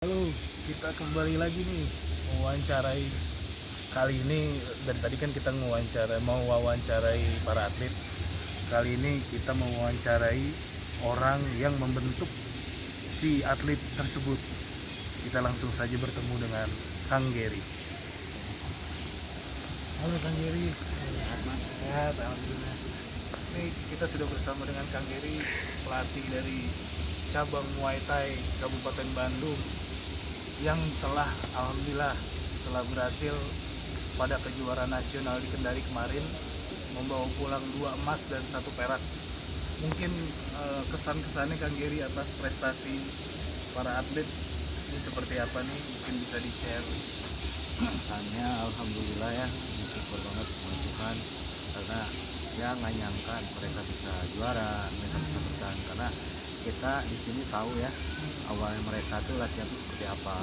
Halo, kita kembali lagi nih mewawancarai. Kali ini dari tadi kan kita mau wawancarai para atlet. Kali ini kita mau wawancarai orang yang membentuk si atlet tersebut. Kita langsung saja bertemu dengan Kang Geri. Halo Kang Geri. Sehat, alhamdulillah. Ini kita sudah bersama dengan Kang Geri, pelatih dari cabang Muay Thai Kabupaten Bandung, yang alhamdulillah telah berhasil pada kejuaraan nasional di Kendari kemarin, membawa pulang 2 emas dan 1 perak. Mungkin kesan-kesannya Kang Geri atas prestasi para atlet ini seperti apa nih, mungkin bisa di-share. Kesannya alhamdulillah ya, bersyukur banget sama Tuhan karena ya nggak nyangka mereka bisa juara, mereka bisa bertahan, karena kita di sini tahu ya awalnya mereka tuh latihan tuh seperti apa.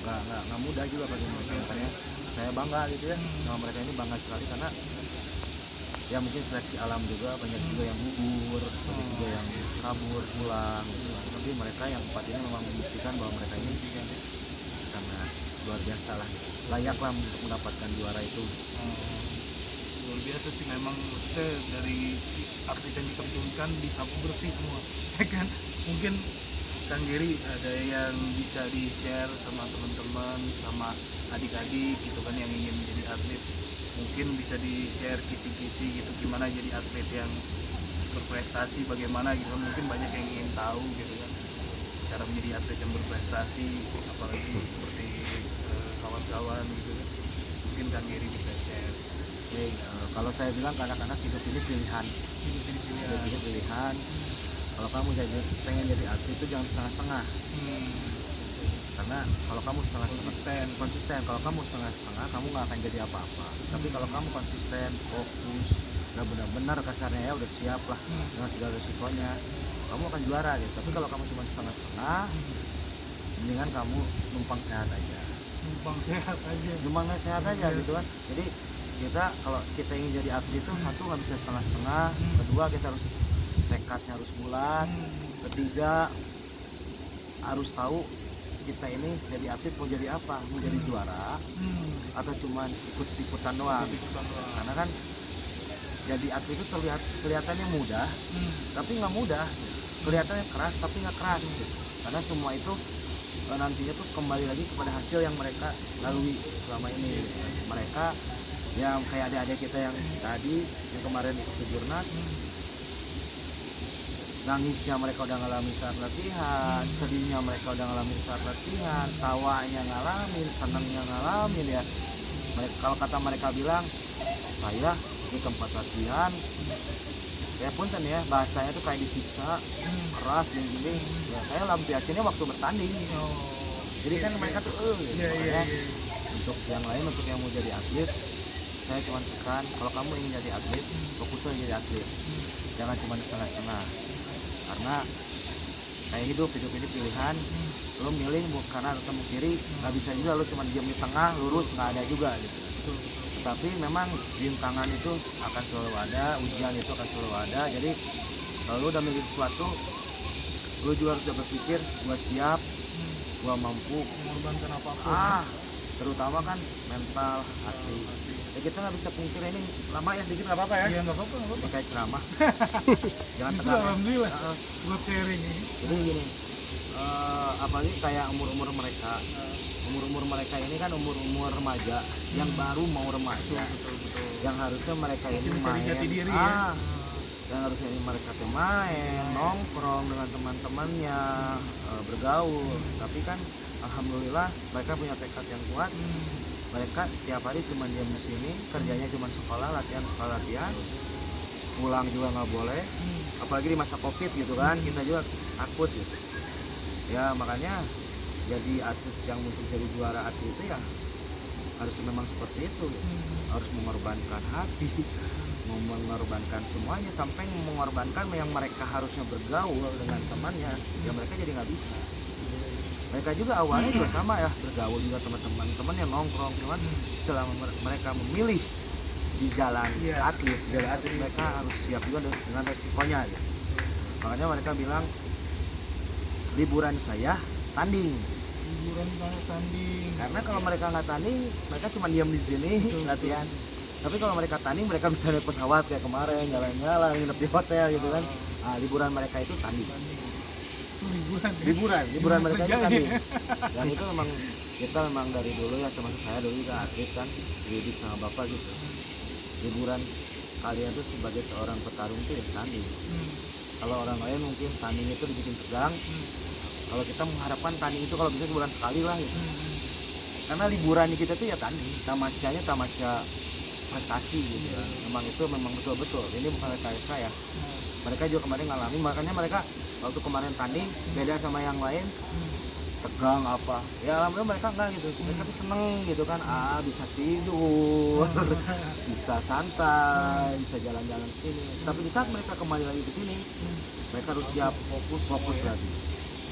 Nggak mudah juga bagi mereka, makanya saya bangga gitu ya sama mereka ini, bangga sekali karena ya mungkin seleksi alam juga banyak juga yang gugur, banyak juga yang kabur pulang gitu. Tapi mereka yang 4 ini memang membuktikan bahwa mereka ini sangat luar biasa lah, layaklah untuk mendapatkan juara itu. Luar biasa sih memang, maksudnya dari atlet yang diterjunkan disapu bersih semua ya kan. Mungkin Kang Geri ada yang bisa di-share sama teman-teman, sama adik-adik gitu kan yang ingin menjadi atlet, mungkin bisa di-share kisi-kisi gitu, gimana jadi atlet yang berprestasi, bagaimana gitu kan. Mungkin banyak yang ingin tahu gitu kan cara menjadi atlet yang berprestasi, apalagi seperti kawan-kawan gitu kan. Mungkin Kang Geri bisa share. Oke, kalau saya bilang ke anak-anak, hidup ini pilihan. Hidup ini pilihan. Kalau kamu pengen jadi atlet itu jangan setengah-setengah. Karena kalau kamu setengah-setengah konsisten, kalau kamu setengah-setengah kamu nggak akan jadi apa-apa. Tapi kalau kamu konsisten, fokus, udah benar-benar kasarnya ya udah siap lah dengan segala resikonya, kamu akan juara gitu. Tapi kalau kamu cuma setengah-setengah, mendingan kamu numpang sehat aja. Numpang sehat aja gitu kan. Jadi kita kalau kita ingin jadi atlet itu, satu nggak bisa setengah-setengah, kedua kita harus tekadnya harus bulat, ketiga harus tahu kita ini jadi atlet mau jadi apa, mau jadi juara atau cuman ikut-ikutan doang. Karena kan jadi atlet itu kelihatannya mudah, tapi nggak mudah. Kelihatannya keras tapi nggak keras gitu. Karena semua itu nantinya tuh kembali lagi kepada hasil yang mereka lalui selama ini. Mereka yang kayak adik-adik kita yang tadi yang kemarin ikut kejurnas, nangisnya mereka udah ngalamin saat latihan, sedihnya mereka udah ngalamin saat latihan, tawanya ngalamin, senangnya ngalamin ya. Kalau kata mereka bilang, saya di tempat latihan saya punten ya, bahasanya tuh kayak disiksa, keras gini ya, saya lampiasinnya waktu bertanding. Jadi kan mereka tuh untuk yang lain, untuk yang mau jadi atlet, saya cuma tekan, kalau kamu ingin jadi atlet, fokusnya jadi atlet, jangan cuma setengah-setengah. Karena kayak hidup ini pilihan, lo milih kanan atau mau kiri, nggak bisa juga lo cuma diam di tengah lurus, nggak ada juga gitu. Tapi memang rintangan itu akan selalu ada, ujian itu akan selalu ada. Jadi kalau lo udah milih sesuatu, lo juga harus berpikir, gua siap, gua mampu Mengorbankan apapun. Terutama kan mental hati. Ya kita nggak bisa pungkiri, ini lama ya, sedikit nggak apa-apa ya. Iya, nggak apa-apa. Ini kayak ceramah. Jangan Justru tegang. alhamdulillah buat sharing ini. Jadi gini, apalagi kayak umur mereka ini kan umur remaja yang baru mau remaja, Betul. yang harusnya mereka Masih ini mencari main, jati diri ya. yang harusnya ini mereka tuh main, nongkrong dengan teman-temannya, bergaul. Tapi kan alhamdulillah mereka punya tekad yang kuat. Mereka tiap hari cuma diam di sini, kerjanya cuma sekolah latihan, pulang juga nggak boleh. Apalagi di masa covid gitu kan, kita juga takut gitu ya. Makanya jadi atlet yang untuk jadi juara atlet itu ya harus memang seperti itu, harus mengorbankan hati, mengorbankan semuanya, sampai mengorbankan yang mereka harusnya bergaul dengan temannya ya mereka jadi nggak bisa. Mereka juga awalnya juga sama ya, bergaul juga teman-teman yang nongkrong, cuman selama mereka memilih di jalan atlet, mereka harus siap juga dengan resikonya gitu. Makanya mereka bilang liburan saya tanding, liburan tanding. Karena kalau mereka nggak tanding, mereka cuma diam di sini latihan. Tapi kalau mereka tanding, mereka bisa naik pesawat kayak kemarin, jalan-jalan, nginep di hotel gitu kan. Nah, liburan mereka itu tanding. Itu liburan ya? Liburan mereka itu Kerja tanding. ya? Dan itu memang kita memang dari dulu ya, termasuk saya dulu juga atlet kan, dididik sama bapak gitu. Liburan kalian tuh sebagai seorang petarung tuh ya tanding. Kalau orang lain mungkin tanding itu dibikin tegang. Kalau kita mengharapkan tanding itu kalau bisa sebulan sekali lah gitu. Karena liburan kita tuh ya tanding, tamasyanya tamasya prestasi gitu ya. Memang betul-betul. Ini bukan rekayasa ya. Mereka juga kemarin ngalamin, makanya mereka waktu kemarin tanding beda sama yang lain. Tegang apa ya, alhamdulillah mereka enggak gitu, mereka tuh seneng gitu kan, bisa tidur bisa santai, bisa jalan-jalan ke sini. Tapi di saat mereka kembali lagi ke sini, mereka harus siap fokus lagi.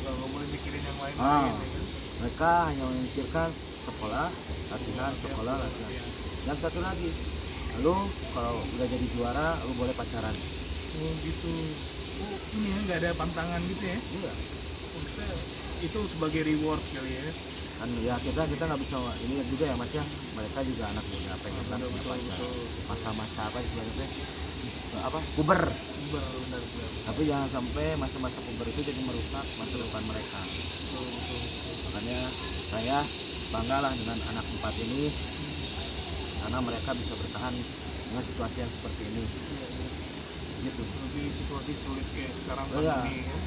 Nggak boleh mikirin yang lain. Mereka hanya memikirkan sekolah latihan. Dan satu lagi, lu kalau udah jadi juara lu boleh pacaran. Oh gitu. Oh ini ya, nggak ada pantangan gitu ya? Iya. Maksudnya itu sebagai reward kali ya? Kan ya kita nggak bisa ini juga ya mas ya, mereka juga anak muda pengen kan punya pacar, masa-masa apa sebenarnya apa puber, benar. tapi jangan sampai masa-masa puber itu jadi merusak masa depan mereka. Makanya saya bangga lah dengan anak 4 ini karena mereka bisa bertahan dengan situasi yang seperti ini. Gitu. Lebih situasi sulit kayak sekarang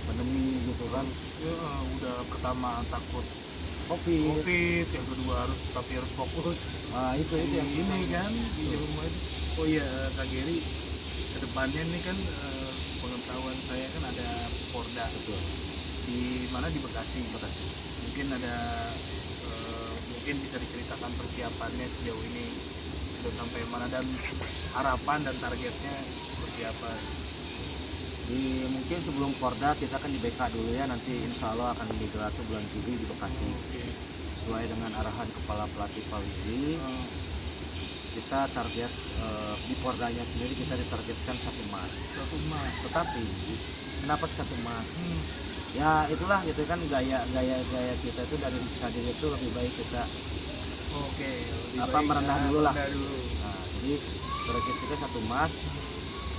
pandemi gitu kan. Ya, udah pertama takut COVID, yang kedua harus fokus. Nah itu yang ini kan di rumah itu. Oh iya Kak Geri, kedepannya nih kan pengetahuan saya kan ada Porda betul. Di mana di Bekasi. Mungkin ada mungkin bisa diceritakan persiapannya sejauh ini sudah sampai mana dan harapan dan targetnya seperti apa. Mungkin sebelum Porda kita kan di BK dulu ya, nanti insya Allah akan digelar tuh bulan Juli di Bekasi. Sesuai dengan arahan kepala pelatih Pak Wili, kita target di Pordanya sendiri kita ditargetkan 1 emas. Tetapi kenapa 1 emas? Ya itulah gitu kan, gaya kita itu dari diri itu lebih baik kita merendah dulu lah. Nah, jadi target kita 1 emas.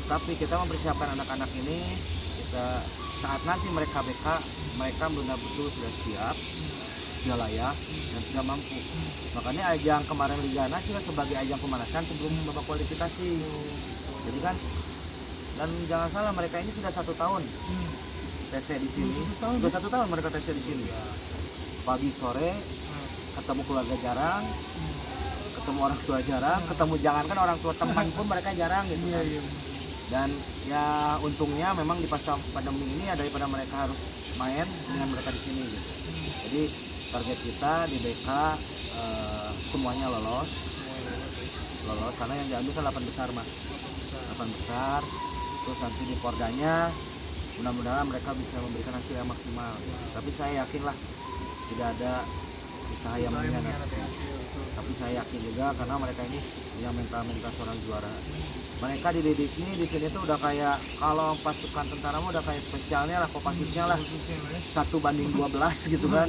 Tapi kita mempersiapkan anak-anak ini, kita saat nanti mereka BK, mereka benar-benar sudah siap, sudah layak, dan sudah mampu. Makanya ajang kemarin Liga Nas juga sebagai ajang pemanasan sebelum babak kualifikasi. Jadi kan, dan jangan salah mereka ini sudah 1 tahun TC di sini. Sudah 1 tahun mereka TC di sini. Pagi sore ketemu keluarga jarang, ketemu orang tua jarang, jangankan orang tua teman pun mereka jarang gitu. Dan ya untungnya memang di pasca pandemi ini ya, daripada mereka harus main dengan mereka di sini gitu. Jadi target kita di BK semuanya lolos karena yang diambil kan 8 besar mas, 8 besar. Terus nanti di Pordanya mudah-mudahan mereka bisa memberikan hasil yang maksimal. Tapi saya yakin lah tidak ada usaha yang mengkhianati. Tapi saya yakin juga karena mereka ini punya mental seorang juara. Mereka dididik ini di sini tuh udah kayak, kalau pasukan tentara mah udah kayak spesialnya lah, kopassusnya lah, 1:12 gitu kan.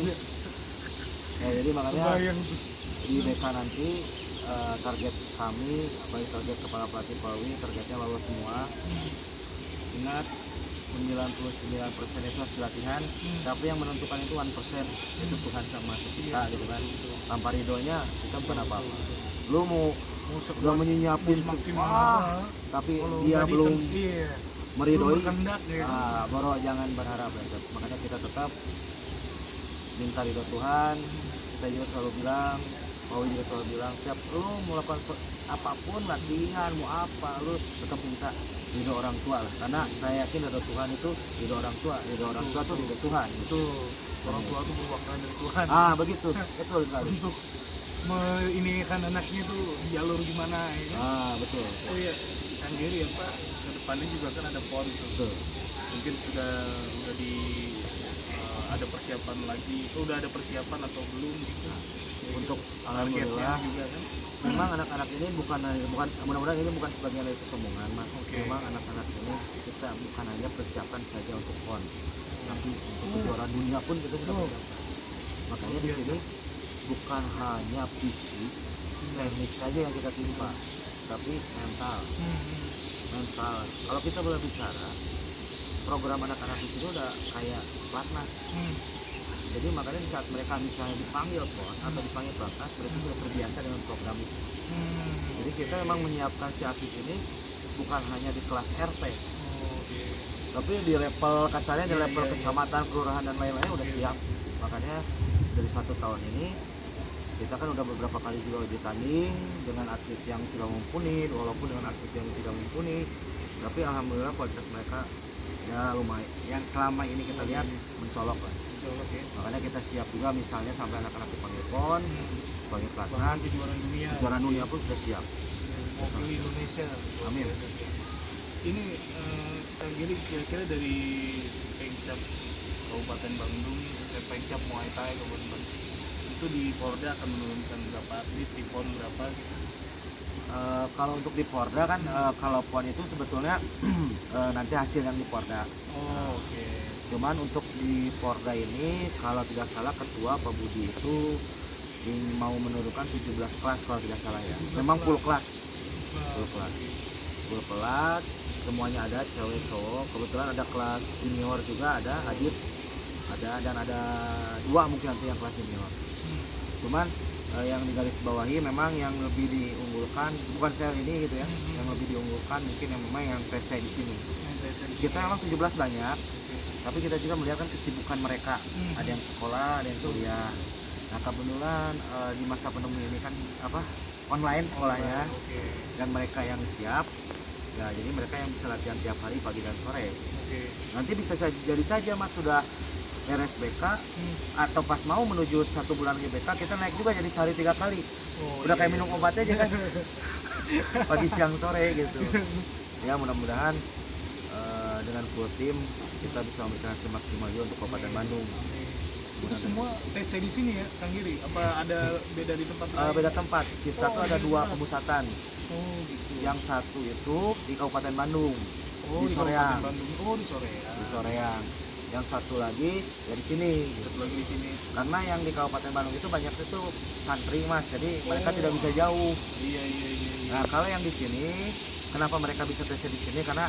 Ya, jadi makanya di BK nanti target kami, baik target kepala pelatih Polri, targetnya lolos semua. Ingat 99% itu hasil latihan, tapi yang menentukan itu 1% itu Tuhan sama kita gitu kan. Tanpa ridhonya kita bukan apa-apa. Lu mau udah menyiapin tapi dia belum meridhoi, baru jangan berharap ya. Makanya kita tetap minta ridho Tuhan. Kita juga selalu bilang, juga selalu bilang, setiap lu mau lakukan apapun, latihan mau apa, lu tetap minta ridho orang tua lah. Karena saya yakin ridho Tuhan itu ridho orang tua tuh ridho Tuhan. Itu orang tua tuh perwakilan dari Tuhan. Begitu, betul sekali. Untuk ini kan anaknya tuh di jalur gimana ya kan? Betul. Oh iya, Kang Geri ya Pak, kedepannya juga kan ada PON tuh. Betul. Mungkin sudah di ada persiapan lagi, itu udah ada persiapan atau belum gitu? Untuk alhamdulillah juga kan? Memang anak-anak ini bukan mudah-mudahan ini bukan sebagian dari kesombongan mas. Memang anak-anak ini kita bukan hanya persiapan saja untuk PON, tapi untuk kejuaraan dunia pun kita sudah persiapan. Makanya di sini bukan hanya fisik, teknik saja yang kita timpa, tapi mental. Mental. Kalau kita boleh bicara, program anak-anak di sini udah kayak pelatnas. Jadi makanya di saat mereka misalnya dipanggil pon atau dipanggil pelatnas, mereka sudah terbiasa dengan program itu. Jadi kita memang menyiapkan si atlet ini bukan hanya di kelas RT, tapi di level kasarnya di level kecamatan, kelurahan dan lain-lain udah siap. Makanya dari 1 tahun ini kita kan udah beberapa kali juga uji tanding dengan atlet yang sudah mumpuni, walaupun dengan atlet yang tidak mumpuni, tapi alhamdulillah kualitas mereka ya lumayan. Yang selama ini kita lihat mencolok lah. Makanya kita siap juga misalnya sampai anak-anak dipanggil pon, dipanggil pelatnas, juara dunia pun sudah siap. mewakili Indonesia. Amin. Ini Kang Giri kira-kira dari Pengcap Kabupaten Bandung, Pengcap Muay Thai Kabupaten Bandung, itu di Porda akan menurunkan berapa atlet, di PON berapa? Kalau untuk di Porda kan kalau PON itu sebetulnya nanti hasil yang di Porda. Oke. Cuman untuk di Porda ini kalau tidak salah ketua Pak Budi itu mau menurunkan 17 kelas kalau tidak salah ya. Memang full kelas. Full kelas semuanya ada, cewek cowok. Kebetulan ada kelas junior juga, ada Adit, ada, dan ada 2 mungkin nanti yang kelas junior. Cuman yang di garis bawahi memang yang lebih diunggulkan bukan sel ini gitu ya, yang lebih diunggulkan mungkin yang memang yang TC di sini. Kita memang 17 banyak, tapi kita juga melihat kan kesibukan mereka. Ada yang sekolah, ada yang kuliah. Nah kebetulan di masa pandemi ini kan online sekolahnya, dan mereka yang siap ya, jadi mereka yang bisa latihan tiap hari pagi dan sore. Nanti bisa jadi saja Mas sudah RSBK atau pas mau menuju 1 bulan GBK kita naik juga jadi sehari 3 kali. Udah kayak minum obat aja kan. Pagi siang sore gitu. Ya mudah-mudahan dengan full tim kita bisa memberikan hasil maksimal juga untuk Kabupaten Bandung. Itu semua TC di sini ya Kang Giri? Apa ada beda di tempat lain? Beda tempat. Kita tuh ada 2 pemusatan. Gitu. Yang satu itu di Kabupaten Bandung. Di Soreang. Di Soreang. Di Soreang. Yang satu lagi ya di sini. Satu lagi di sini. Karena yang di Kabupaten Bandung itu banyak itu santri Mas, jadi mereka tidak bisa jauh. Iya. Nah kalau yang di sini, kenapa mereka bisa tes di sini? Karena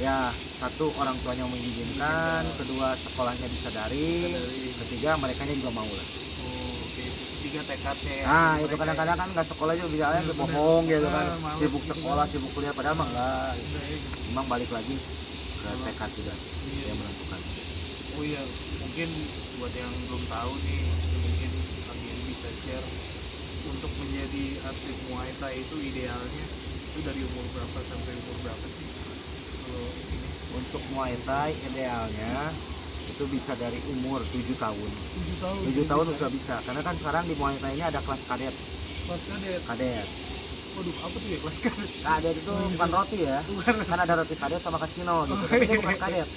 ya satu orang tuanya mengizinkan, kedua sekolahnya bisa daring, ketiga mereka juga mau lah. Ketiga tekadnya. Nah itu kadang-kadang kan nggak sekolah juga bisa aja bohong gitu kan, sibuk sekolah, sibuk kuliah, padahal mah enggak. Memang balik lagi ke tekad juga yang menentukan. Oh iya, mungkin buat yang belum tahu nih, mungkin Kang Giri bisa share untuk menjadi atlet Muay Thai itu idealnya itu dari umur berapa sampai umur berapa sih? Kalau ini untuk Muay Thai idealnya itu bisa dari umur 7 tahun. 7 tahun sudah bisa, karena kan sekarang di Muay Thai ini ada kelas kadet. Kelas kadet. Waduh, apa tuh ya kelas kadet? Kadet itu bukan roti ya, kan ada roti kadet sama kasino gitu. Tapi ini bukan kadet.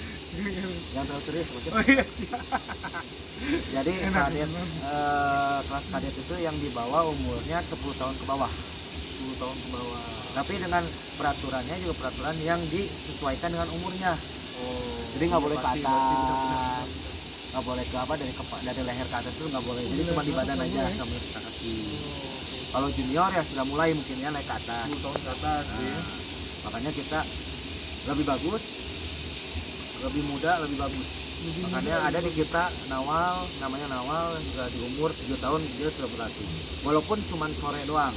Yang terlalu serius mungkin. Jadi kadet kelas kadet itu yang di bawah umurnya 10 tahun ke bawah. 10 tahun ke bawah. Tapi dengan peraturannya juga peraturan yang disesuaikan dengan umurnya. Jadi nggak boleh ke atas, nggak boleh ke dari leher ke atas itu nggak boleh. Jadi cuma di badan aja sampai ke kaki. Kalau junior ya sudah mulai mungkin ya naik ke atas. 10 tahun ke atas. Makanya kita lebih bagus, lebih muda, lebih bagus. Makanya ada di kita namanya Nawal juga di umur 7 tahun dia sudah berlatih. Walaupun cuma sore doang.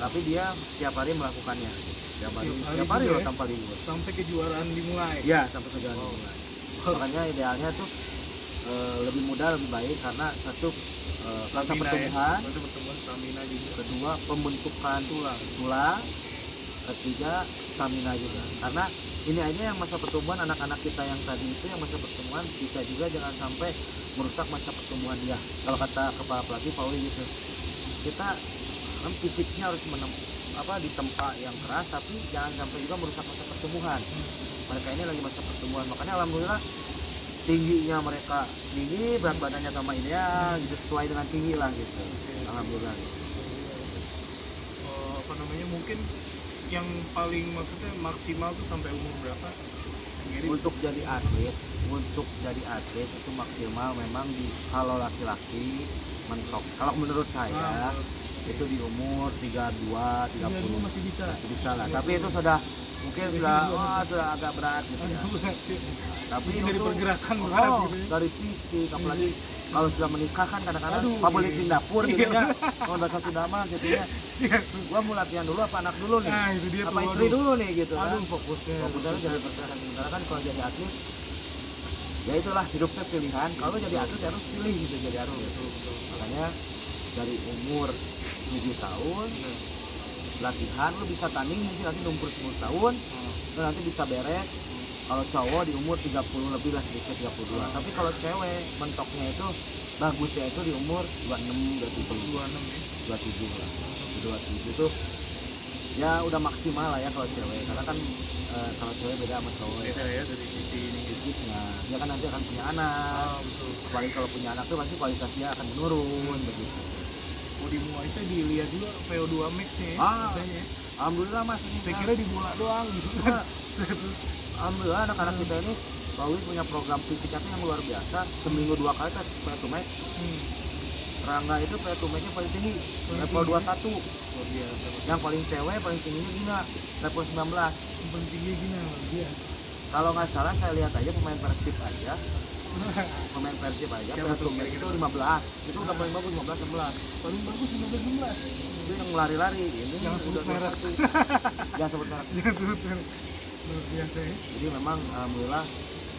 Tapi dia setiap hari melakukannya. Setiap hari loh tanpa libur. Sampai kejuaraan dimulai. Iya, sampai kejuaraan dimulai. Makanya idealnya tuh lebih mudah, lebih baik karena satu rasa pertumbuhan, stamina juga. Kedua pembentukan tulang, ketiga stamina juga. Karena ini aja yang masa pertumbuhan anak-anak kita yang tadi itu yang masa pertumbuhan kita juga jangan sampai merusak masa pertumbuhan dia. Kalau kata kepala pelatih Pauli gitu, kita kan fisiknya harus di tempat yang keras, tapi jangan sampai juga merusak masa pertumbuhan. Mereka ini lagi masa pertumbuhan, makanya alhamdulillah tingginya mereka tinggi, berat badannya sama ideal, gitu, sesuai dengan tinggi lah gitu. Alhamdulillah. Mungkin yang paling maksudnya maksimal tuh sampai umur berapa? Gary untuk jadi atlet itu maksimal memang kalau laki-laki mentok. Kalau menurut saya itu di umur 32, 30 masih bisa lah. Tapi itu sudah mungkin sudah agak berat gitu ya. Tapi dari itu pergerakan berat gitu ya. dari fisik, apalagi kalau sudah menikah kan kadang-kadang pabelitin dapur gitu ya. Kalau bahasa Sunda mah gitu ya. Gua mau latihan dulu apa anak dulu nih? Nah, itu dia apa tuh, istri dulu nih gitu kan. Fokusnya Jadi pergerakan sementara kan kalau jadi atlet ya itulah hidupnya pilihan. Kalau jadi atlet harus pilih gitu jadi atlet. Makanya dari umur 7 tahun latihan lu bisa tanding mungkin nanti umur 10 tahun lu nanti bisa beres. Kalau cowok di umur 30 lebih lah, sedikit 32. Tapi kalau cewek mentoknya itu bagusnya itu di umur 26, 27 lah. 27 itu ya udah maksimal lah ya kalau cewek. Karena kan kalau cewek beda sama cowok beda ya dari sisi ini fisiknya. Dia kan nanti akan punya anak. Apalagi kalau punya anak tuh pasti kualitasnya akan menurun begitu. Oh, di Muay Thai dilihat juga VO2 max nya ya, katanya. Alhamdulillah mas ini Saya kira di bola doang gitu kan. Alhamdulillah anak-anak kita ini Pauli punya program fisiknya yang luar biasa. Seminggu 2 kali tes VO2 max. Rangga itu VO2 max nya paling tinggi, level 21. Luar biasa. Yang paling cewek paling tingginya Gina, level 19. Yang paling tinggi gini dia. Kalau nggak salah saya lihat aja pemain Persib aja VO2 max itu 15. Itu udah paling bagus 15 11. Paling bagus 15 Itu yang lari-lari ini Jangan sebut merek. Jangan sebut merek. Luar biasa ya. Jadi memang alhamdulillah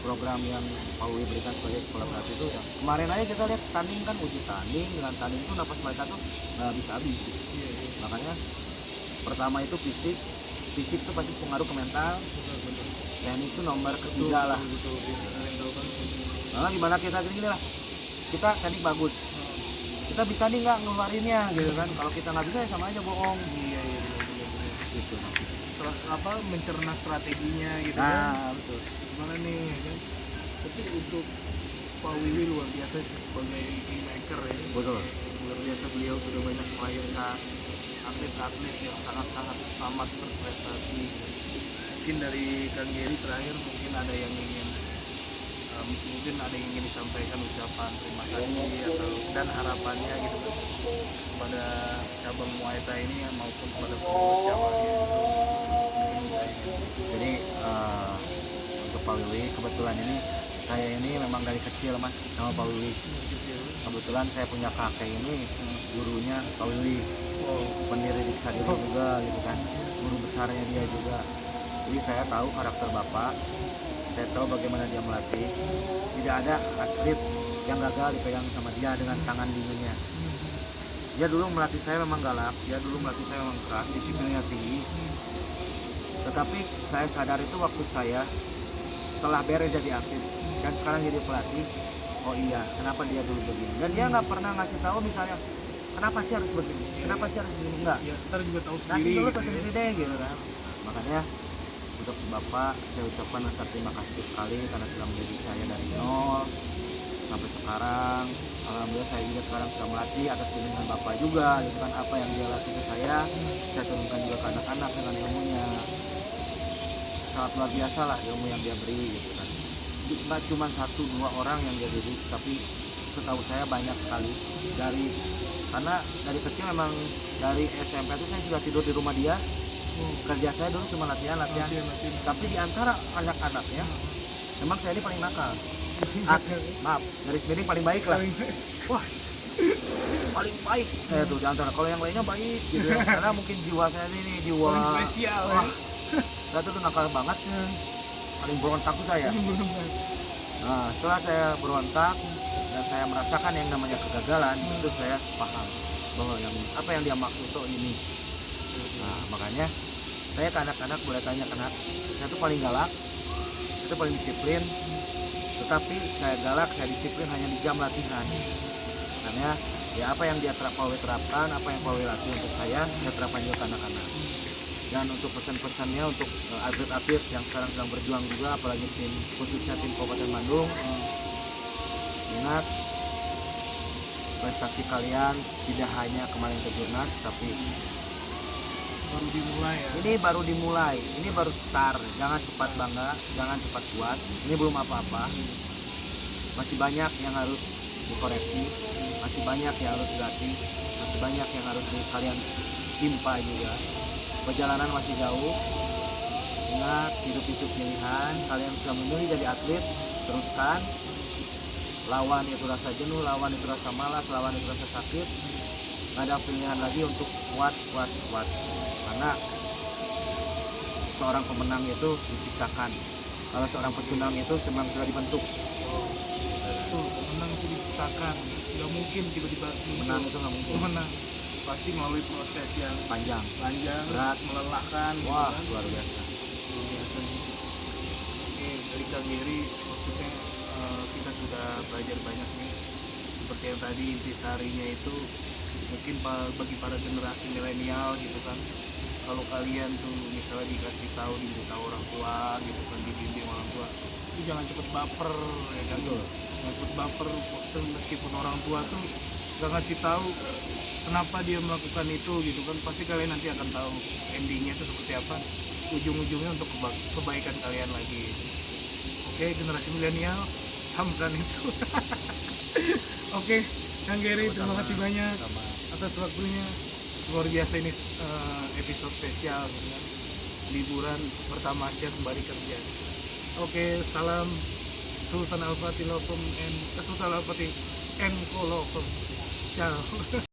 program yang Pauli berikan sebagai sekolah pelatih itu ya. Kemarin aja kita lihat tanding kan uji tanding, dengan tanding itu napas mereka tuh nggak bisa habis. Iya. Makanya pertama itu fisik itu pasti pengaruh ke mental. Benar. Teknik itu nomor ketiga lah. Betul. Nah, gimana kita gini lah, kita teknik bagus, kita bisa nih nggak ngeluarinnya gitu kan. Kalau kita nggak bisa ya sama aja bohong. Iya. Gitu. Apa mencerna strateginya gitu Nah, kan. betul. Gimana nih ya kan. Tapi untuk Pak Willy luar biasa sih sebagai kingmaker ya. Betul. Luar biasa, beliau sudah banyak melahirkan atlet-atlet yang sangat-sangat amat berprestasi. Mungkin dari Kang Gary terakhir mungkin ada yang ingin disampaikan ucapan terima kasih atau dan harapannya gitu kan kepada cabang Muay Thai ini maupun kepada pengurus cabangnya. Jadi untuk Pak Willy kebetulan ini saya ini memang dari kecil mas sama Pak Willy. Kebetulan saya punya kakek ini gurunya Pak Willy, pendiri Diksa Diri juga gitu kan, guru besarnya dia juga. Jadi saya tahu karakter bapak, saya tahu bagaimana dia melatih. Tidak ada atlet yang gagal dipegang sama dia dengan tangan dinginnya. Dia dulu melatih saya memang galak, dia dulu melatih saya memang keras, disiplinnya tinggi. Tetapi saya sadar itu waktu saya setelah beres jadi atlet dan sekarang jadi pelatih, oh iya kenapa dia dulu begini. Dan dia nggak pernah ngasih tahu misalnya kenapa sih harus begini, kenapa sih harus begini, enggak. Ya, ntar juga tahu Nanti sendiri. dulu tahu sendiri deh gitu kan. Makanya untuk Bapak saya ucapkan rasa terima kasih sekali karena sudah mendidik saya dari nol sampai sekarang. Alhamdulillah saya juga sekarang sudah melatih atas bimbingan Bapak juga gitu kan. Apa yang dia latih ke saya turunkan juga ke anak-anak dengan ilmunya. Sangat luar biasa lah ilmu yang dia beri gitu kan. Nggak cuma 1-2 orang yang dia didik, tapi setahu saya banyak sekali karena dari kecil memang dari SMP itu saya sudah tidur di rumah dia. Kerja saya dulu cuma latihan. Tapi di antara anak-anaknya memang saya ini paling nakal. Maaf, garis miring paling baik lah. Wah, paling baik saya tuh di antara. Kalau yang lainnya baik gitu ya. Karena mungkin jiwa saya ini jiwa paling spesial. Saya tuh nakal banget. Paling berontak tuh saya. Nah, setelah saya berontak dan saya merasakan yang namanya kegagalan, itu saya paham bahwa apa yang dia maksud tuh ini. Nah, makanya saya ke anak-anak boleh tanya kenapa saya tuh paling galak, itu paling disiplin, tetapi saya galak, saya disiplin hanya di jam latihan. Makanya ya apa yang dia terapkan, apa yang Pauli latih untuk saya terapkan juga ke anak-anak. Dan untuk pesan-pesannya untuk atlet-atlet yang sekarang sedang berjuang juga, apalagi khususnya tim Kabupaten Bandung, ingat prestasi kalian tidak hanya kemarin ke Jurnas, tapi baru dimulai ya. Ini baru dimulai, ini baru start. Jangan cepat bangga, jangan cepat puas. Ini belum apa-apa. Masih banyak yang harus dikoreksi, masih banyak yang harus dilatih, masih banyak yang harus kalian timpa juga. Perjalanan masih jauh. Ingat, hidup itu pilihan. Kalian sudah memilih jadi atlet, teruskan. Lawan itu rasa jenuh, lawan itu rasa malas, lawan itu rasa sakit. Nggak ada pilihan lagi untuk kuat. Karena seorang pemenang itu diciptakan. Kalau seorang pecundang itu memang sudah dibentuk. Tuh, menang itu diciptakan. Nggak mungkin tiba-tiba Menang itu nggak mungkin. menang. Pasti melalui proses yang Panjang, panjang, berat, melelahkan. gitu wah kan. luar biasa. Luar biasa nih. Oke, dari Kang Geri maksudnya kita sudah belajar banyak nih. Seperti yang tadi intisarinya itu mungkin bagi para generasi milenial gitu kan, kalau kalian tuh misalnya dikasih tahu, diberitahu orang tua gitu kan, dibimbing orang tua, itu jangan cepet baper ya kan. Betul. Jangan cepet baper, meskipun orang tua tuh gak ngasih tahu kenapa dia melakukan itu gitu kan, pasti kalian nanti akan tahu endingnya itu seperti apa, ujung-ujungnya untuk kebaikan kalian lagi. Oke, generasi milenial camkan itu. Oke, Kang Geri, terima kasih banyak Sama. atas waktunya. Luar biasa ini episode spesial gitu kan. Liburan pertama Asia kembali kerja. Oke, salam Sultan Al-Fatih Lokum and Sultan Al-Fatih and Kolokum. Ciao.